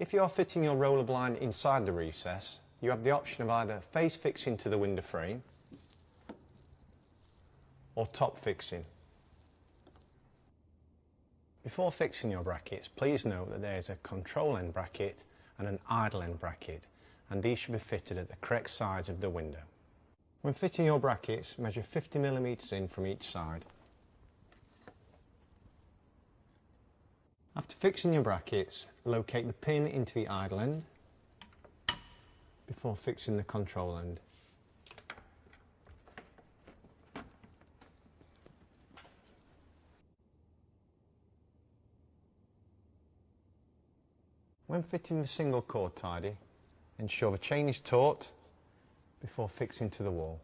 If you are fitting your roller blind inside the recess, you have the option of either face fixing to the window frame or top fixing. Before fixing your brackets, please note that there is a control end bracket and an idle end bracket, and these should be fitted at the correct sides of the window. When fitting your brackets, measure 50mm in from each side. After fixing your brackets, locate the pin into the idle end before fixing the control end. When fitting the single cord tidy, ensure the chain is taut before fixing to the wall.